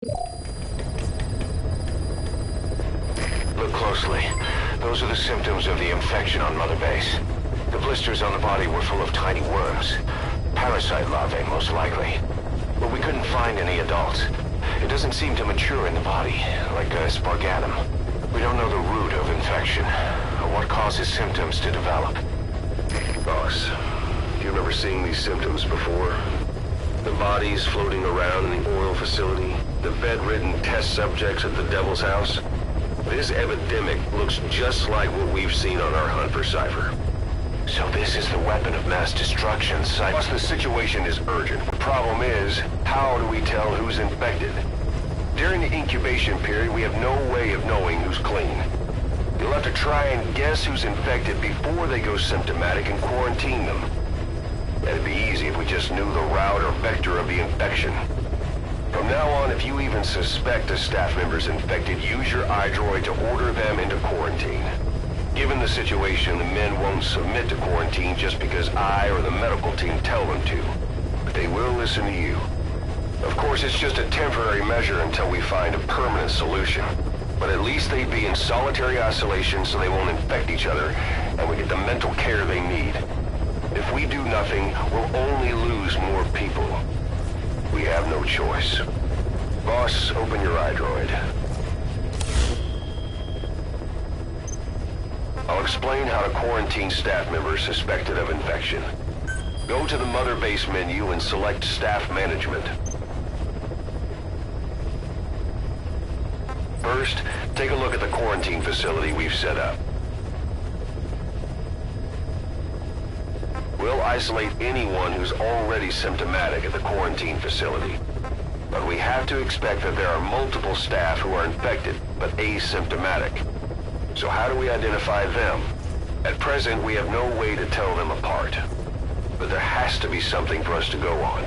Look closely. Those are the symptoms of the infection on Mother Base. The blisters on the body were full of tiny worms. Parasite larvae, most likely. But we couldn't find any adults. It doesn't seem to mature in the body, like a spargatum. We don't know the root of infection, or what causes symptoms to develop. Boss, do you remember seeing these symptoms before? The bodies floating around in the oil facility, the bedridden test subjects at the Devil's House. This epidemic looks just like what we've seen on our hunt for Cypher. So this is the weapon of mass destruction, Plus, the situation is urgent. The problem is, how do we tell who's infected? During the incubation period, we have no way of knowing who's clean. You'll have to try and guess who's infected before they go symptomatic and quarantine them. That'd be easy if we just knew the route or vector of the infection. From now on, if you even suspect a staff member's infected, use your iDroid to order them into quarantine. Given the situation, the men won't submit to quarantine just because I or the medical team tell them to. But they will listen to you. Of course, it's just a temporary measure until we find a permanent solution. But at least they'd be in solitary isolation so they won't infect each other, and we get the mental care they need. If we do nothing, we'll only lose more people. We have no choice. Boss, open your iDroid. I'll explain how to quarantine staff members suspected of infection. Go to the Mother Base menu and select Staff Management. First, take a look at the quarantine facility we've set up. We'll isolate anyone who's already symptomatic at the quarantine facility. But we have to expect that there are multiple staff who are infected, but asymptomatic. So how do we identify them? At present, we have no way to tell them apart. But there has to be something for us to go on.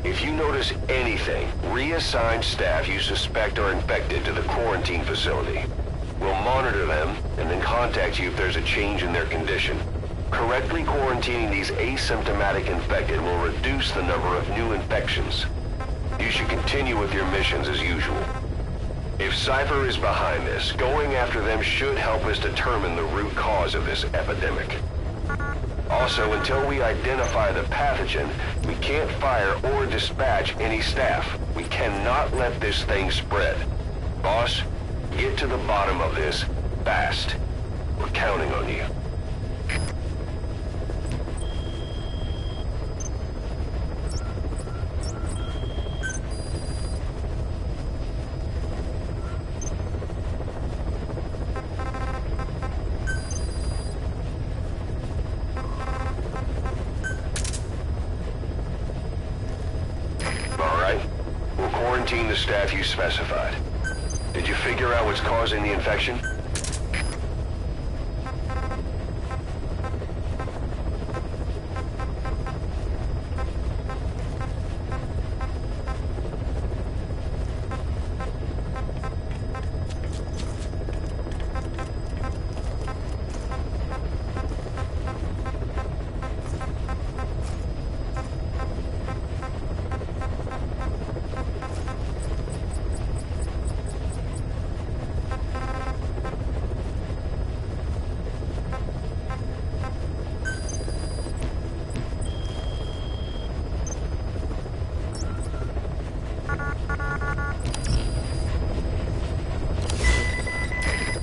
If you notice anything, reassign staff you suspect are infected to the quarantine facility. We'll monitor them and then contact you if there's a change in their condition. Correctly quarantining these asymptomatic infected will reduce the number of new infections. You should continue with your missions as usual. If Cypher is behind this, going after them should help us determine the root cause of this epidemic. Also, until we identify the pathogen, we can't fire or dispatch any staff. We cannot let this thing spread. Boss, get to the bottom of this fast. We're counting on you. Quarantine the staff you specified. Did you figure out what's causing the infection?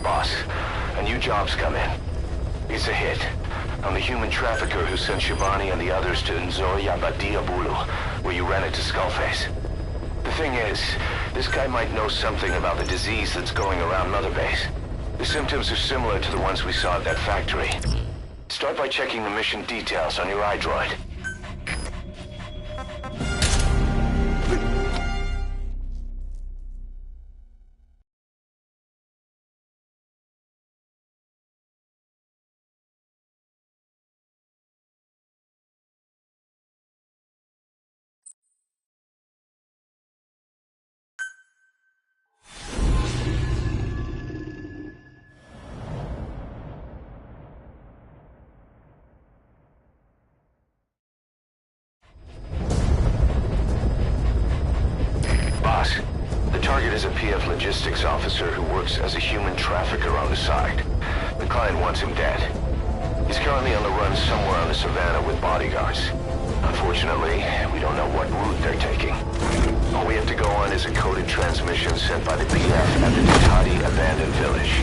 Boss, a new job's come in. It's a hit. I'm the human trafficker who sent Shivani and the others to Nzoya Badia Bulu, where you ran into Skullface. The thing is, this guy might know something about the disease that's going around Mother Base. The symptoms are similar to the ones we saw at that factory. Start by checking the mission details on your iDroid. PF logistics officer who works as a human trafficker on the side. The client wants him dead. He's currently on the run somewhere on the savannah with bodyguards. Unfortunately, we don't know what route they're taking. All we have to go on is a coded transmission sent by the PF at the Ditati abandoned village.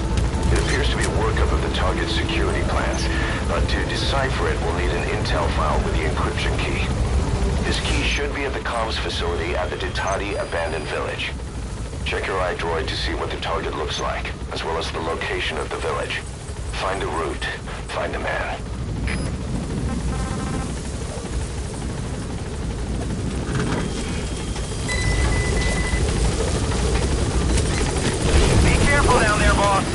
It appears to be a workup of the target's security plans, but to decipher it, we'll need an intel file with the encryption key. This key should be at the comms facility at the Ditati abandoned village. Check your iDroid to see what the target looks like, as well as the location of the village. Find a route, find a man. Be careful down there, boss.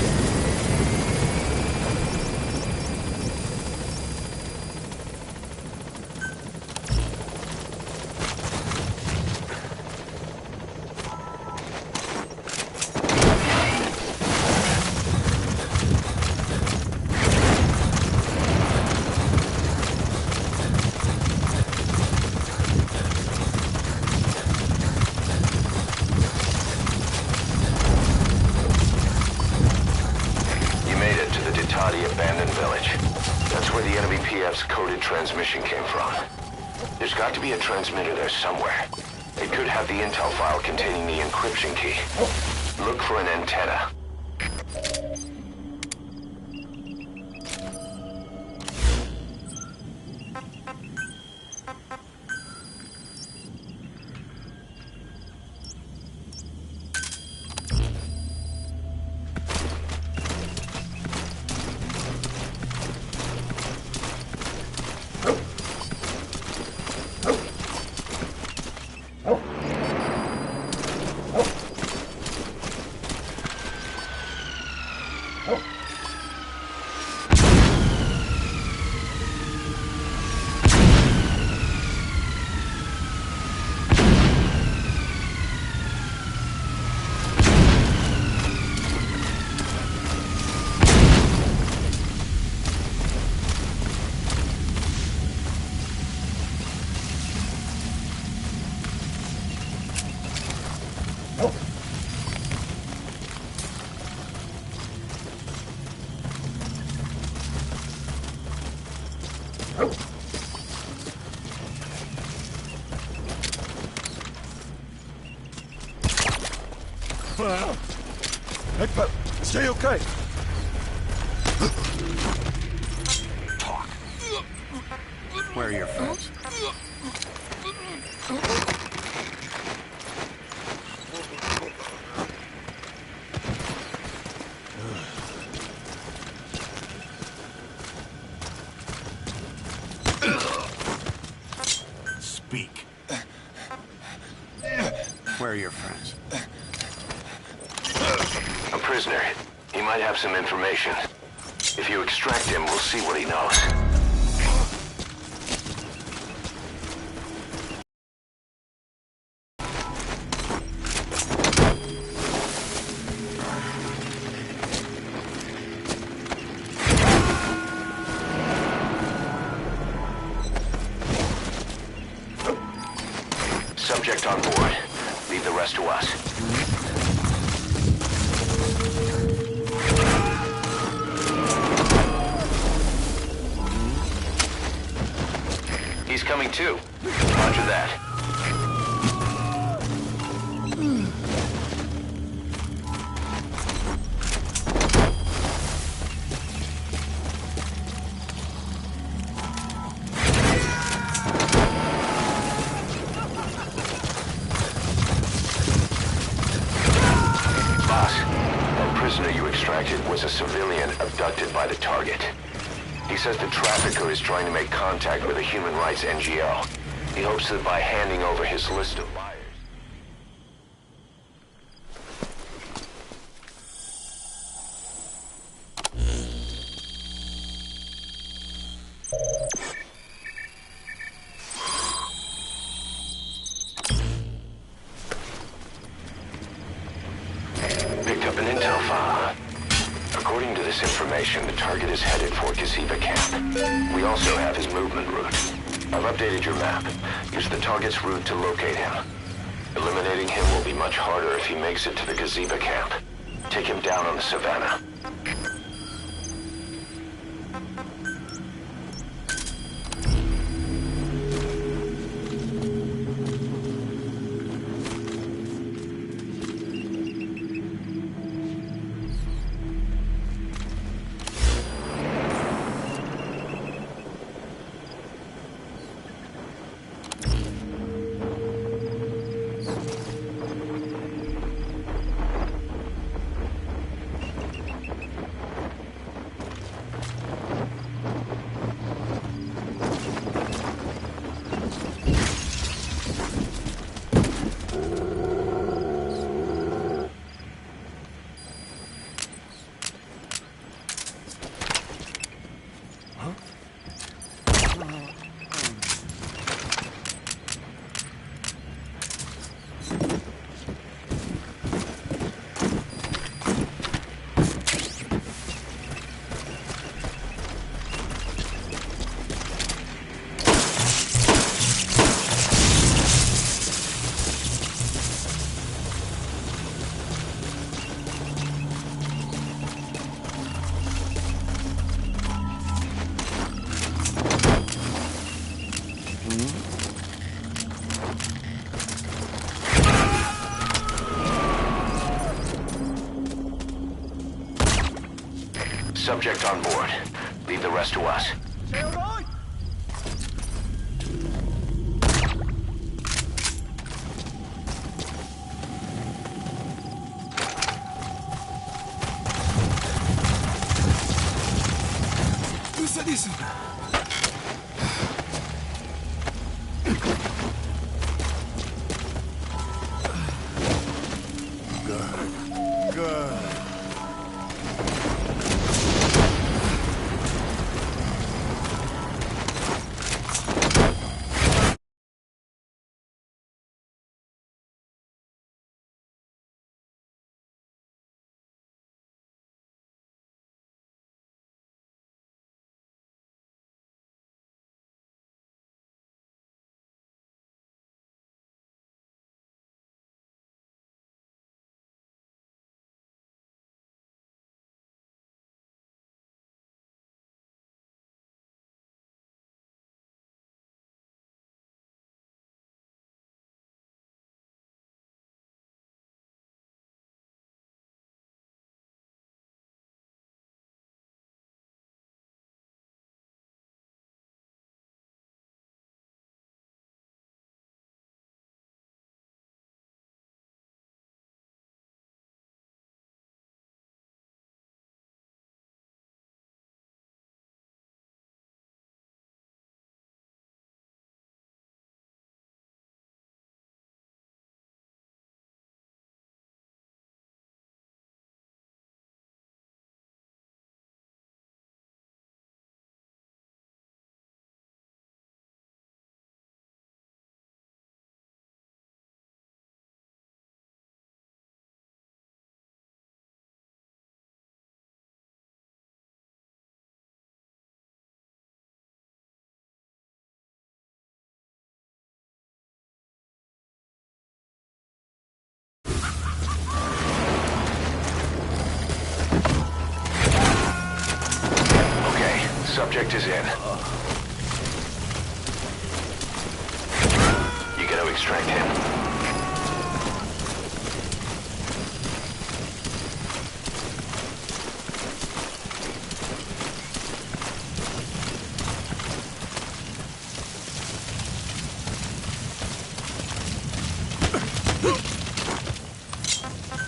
Abandoned village. That's where the enemy PF's coded transmission came from. There's got to be a transmitter there somewhere. It could have the intel file containing the encryption key. Look for an antenna. Hey, Pep, stay okay. Talk. Where are your friends? Speak. Where are your friends? A prisoner. He might have some information. If you extract him, we'll see what he knows. Subject on board. Leave the rest to us. He's coming too. Roger that. Boss, that prisoner you extracted was a civilian abducted by the target. He says the trafficker is trying to make contact with a human rights NGO. He hopes that by handing over his list of buyers... Picked up an intel file. According to this information, the target is headed for Gaziva camp. We also have his movement route. I've updated your map. Use the target's route to locate him. Eliminating him will be much harder if he makes it to the Gazeba camp. Take him down on the savannah. Subject on board. Leave the rest to us. Listen. Good. Subject is in. You gotta extract him.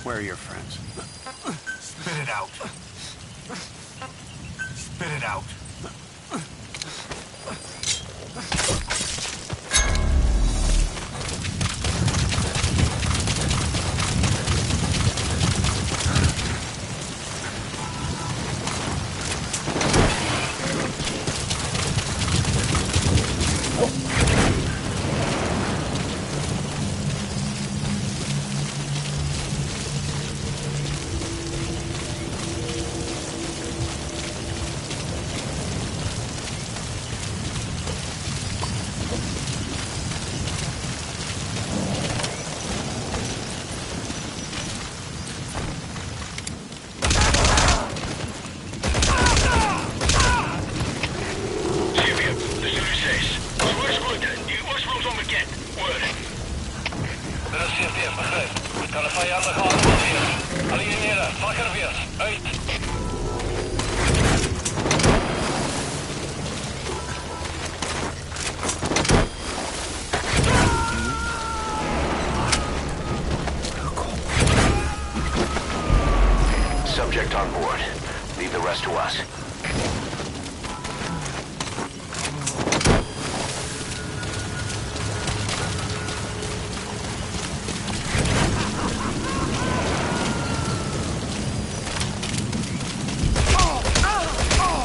Where are your friends? Spit it out. Spit it out. board. Leave the rest to us.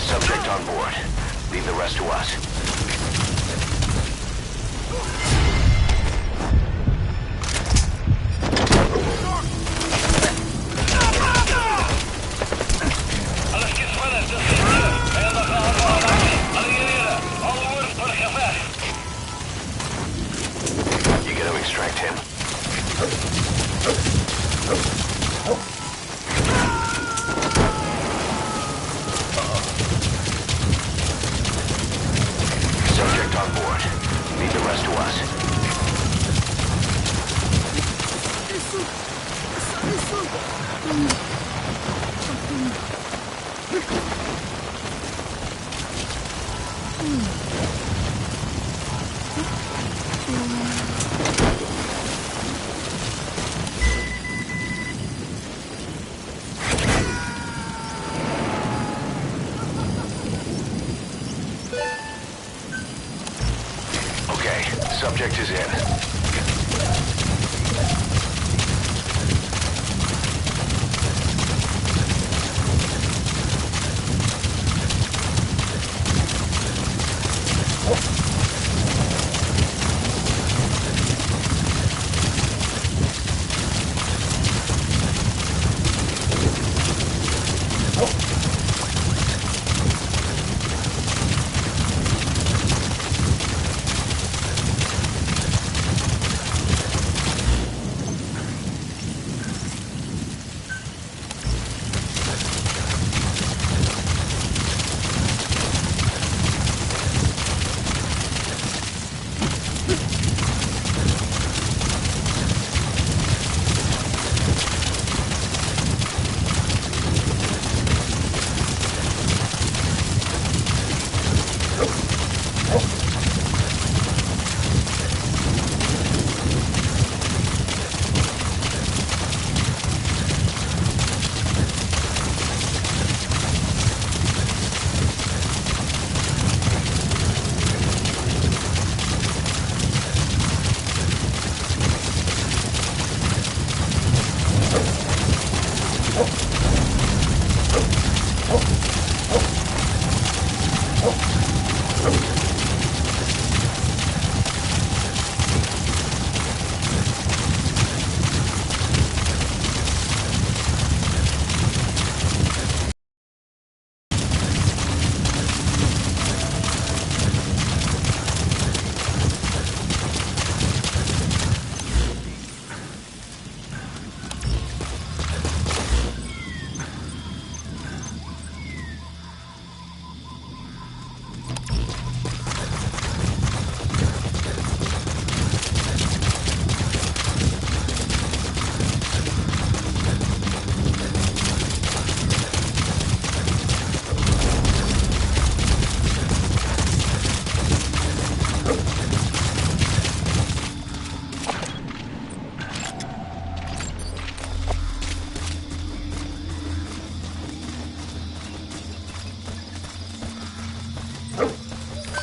Subject on board. Leave the rest to us. You gotta extract him. Subject on board. Leave the rest to us. Okay, subject is in.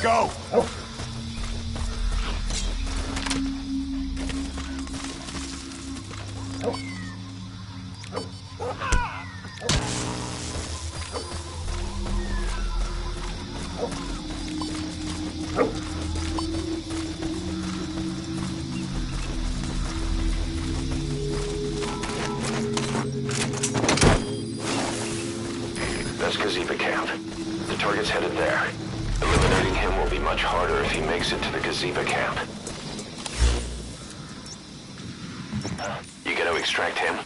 Go! That's Gazeba camp. The target's headed there. Eliminating him will be much harder if he makes it to the Gazeba camp. You gotta extract him.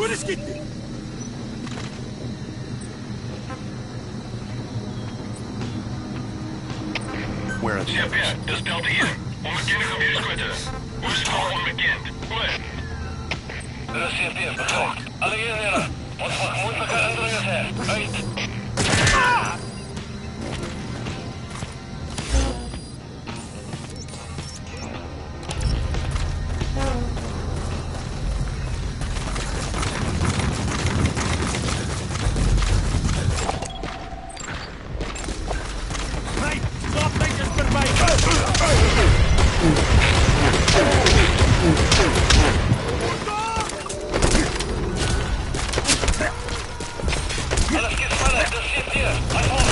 Puedes gitti! Where are the Все others? опять, до стелта hier. Onbekende geweer squatter. Hoe is het al onbekend? Goed. De CFP begrijp. Alle eenheden. Ons vermoedelijke indringers her. Uit. Right! Stop things per mij! Alles geht weiter, das CFP. Ein